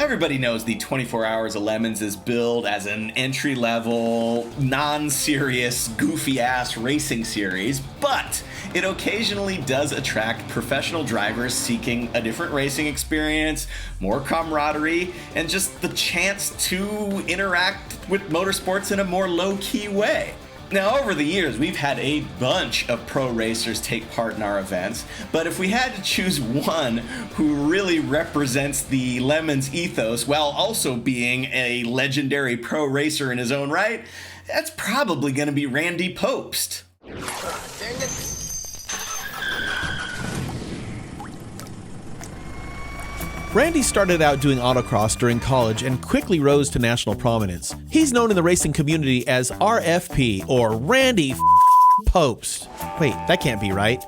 Everybody knows the 24 Hours of Lemons is billed as an entry-level, non-serious, goofy-ass racing series, but it occasionally does attract professional drivers seeking a different racing experience, more camaraderie, and just the chance to interact with motorsports in a more low-key way. Now, over the years, we've had a bunch of pro racers take part in our events, but if we had to choose one who really represents the Lemons ethos while also being a legendary pro racer in his own right, that's probably going to be Randy Pobst. Randy started out doing autocross during college and quickly rose to national prominence. He's known in the racing community as RFP, or Randy Pobst. Wait, that can't be right.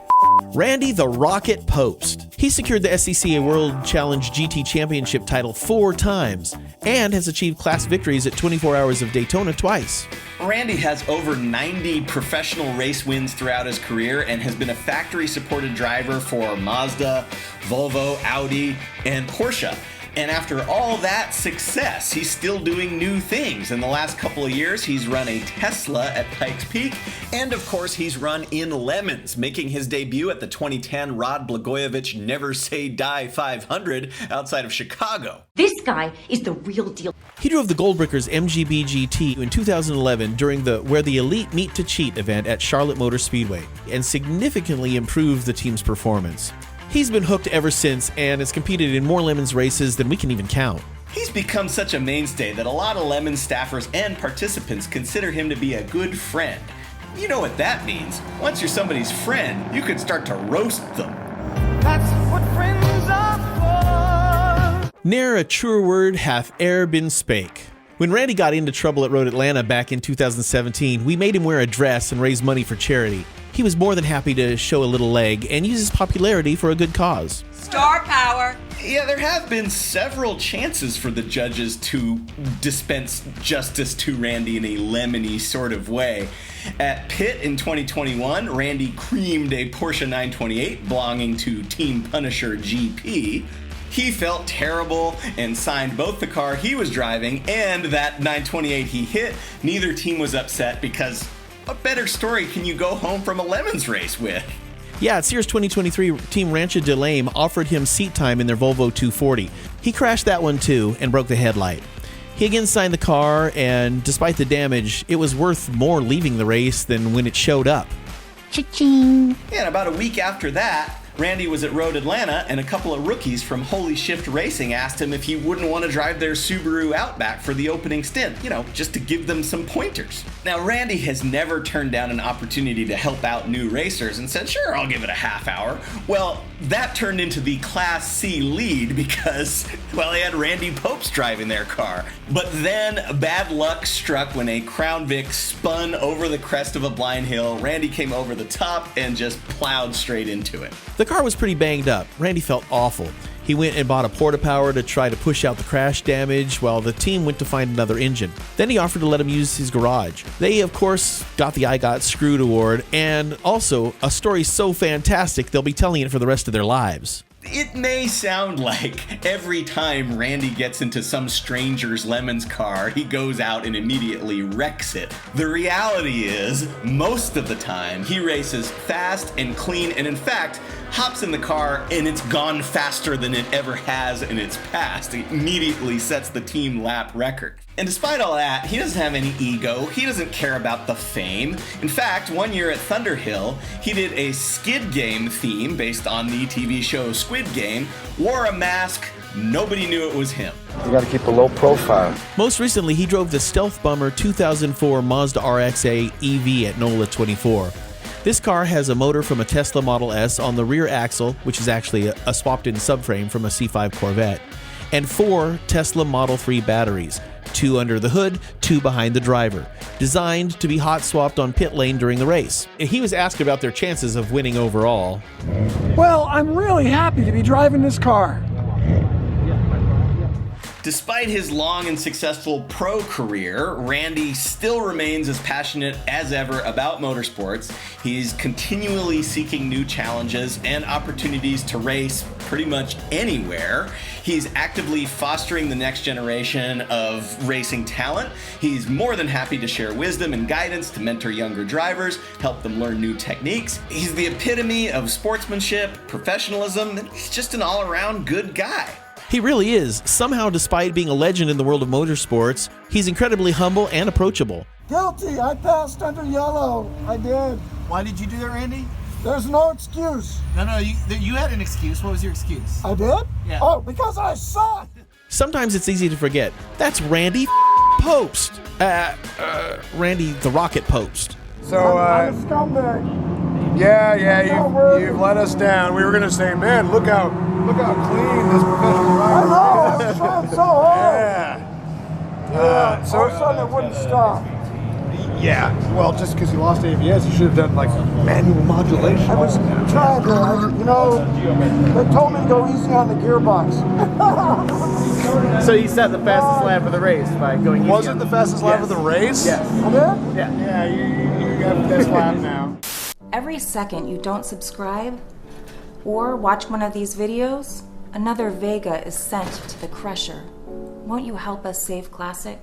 Randy the Rocket Pobst. He secured the SCCA World Challenge GT Championship title 4 times and has achieved class victories at 24 Hours of Daytona twice. Randy has over 90 professional race wins throughout his career and has been a factory-supported driver for Mazda, Volvo, Audi, and Porsche. And after all that success, he's still doing new things. In the last couple of years, he's run a Tesla at Pikes Peak, and of course, he's run in Lemons, making his debut at the 2010 Rod Blagojevich Never Say Die 500 outside of Chicago. This guy is the real deal. He drove the Goldbrickers MGB GT in 2011 during the Where the Elite Meet to Cheat event at Charlotte Motor Speedway, and significantly improved the team's performance. He's been hooked ever since and has competed in more Lemons races than we can even count. He's become such a mainstay that a lot of Lemons staffers and participants consider him to be a good friend. You know what that means. Once you're somebody's friend, you can start to roast them. That's what friends are for. Ne'er a truer word hath e'er been spake. When Randy got into trouble at Road Atlanta back in 2017, we made him wear a dress and raise money for charity. He was more than happy to show a little leg and use his popularity for a good cause. Star power. Yeah, there have been several chances for the judges to dispense justice to Randy in a lemony sort of way. At Pitt in 2021, Randy creamed a Porsche 928 belonging to Team Punisher GP. He felt terrible and signed both the car he was driving and that 928 he hit. Neither team was upset because what better story can you go home from a Lemons race with? Yeah, at Sears 2023, Team Rancho de Lame offered him seat time in their Volvo 240. He crashed that one too and broke the headlight. He again signed the car, and despite the damage, it was worth more leaving the race than when it showed up. Cha-ching. Yeah, and about a week after that, Randy was at Road Atlanta, and a couple of rookies from Holy Shift Racing asked him if he wouldn't want to drive their Subaru Outback for the opening stint, just to give them some pointers. Now, Randy has never turned down an opportunity to help out new racers and said, sure, I'll give it a half hour. Well, that turned into the Class C lead because, they had Randy Pobst driving their car. But then bad luck struck when a Crown Vic spun over the crest of a blind hill. Randy came over the top and just plowed straight into it. The car was pretty banged up. Randy felt awful. He went and bought a porta-power to try to push out the crash damage while the team went to find another engine. Then he offered to let him use his garage. They, of course, got the I Got Screwed award, and also a story so fantastic they'll be telling it for the rest of their lives. It may sound like every time Randy gets into some stranger's Lemons car, he goes out and immediately wrecks it. The reality is, most of the time, he races fast and clean, and in fact, hops in the car and it's gone faster than it ever has in its past. It immediately sets the team lap record. And despite all that, he doesn't have any ego. He doesn't care about the fame. In fact, one year at Thunderhill, he did a Skid Game theme based on the TV show Squid Game, wore a mask, nobody knew it was him. You gotta keep a low profile. Most recently, he drove the Stealth Bummer 2004 Mazda RX-A EV at NOLA 24. This car has a motor from a Tesla Model S on the rear axle, which is actually a swapped-in subframe from a C5 Corvette, and 4 Tesla Model 3 batteries, 2 under the hood, 2 behind the driver, designed to be hot swapped on pit lane during the race. He was asked about their chances of winning overall. Well, I'm really happy to be driving this car. Despite his long and successful pro career, Randy still remains as passionate as ever about motorsports. He's continually seeking new challenges and opportunities to race pretty much anywhere. He's actively fostering the next generation of racing talent. He's more than happy to share wisdom and guidance to mentor younger drivers, help them learn new techniques. He's the epitome of sportsmanship, professionalism, and he's just an all-around good guy. He really is. Somehow, despite being a legend in the world of motorsports, he's incredibly humble and approachable. Guilty. I passed under yellow. I did. Why did you do that, Randy? There's no excuse. No, you had an excuse. What was your excuse? I did? Yeah. Oh, because I suck. Sometimes it's easy to forget. That's Randy Pobst. Randy the Rocket Pobst. So, I'm a scumbag. you've let us down. We were gonna say, man, look how clean this professional I rider know. I was trying so hard. Yeah. All of a sudden, it wouldn't stop. Yeah. Well, just because you lost ABS, you should have done like manual modulation. I was trying to, they told me to go easy on the gearbox. So you set the fastest lap of the race by going easy. Was it the fastest lap of the race? Yes. I did? Yeah. You got the best lap now. Every second you don't subscribe or watch one of these videos, another Vega is sent to the crusher. Won't you help us save Classic?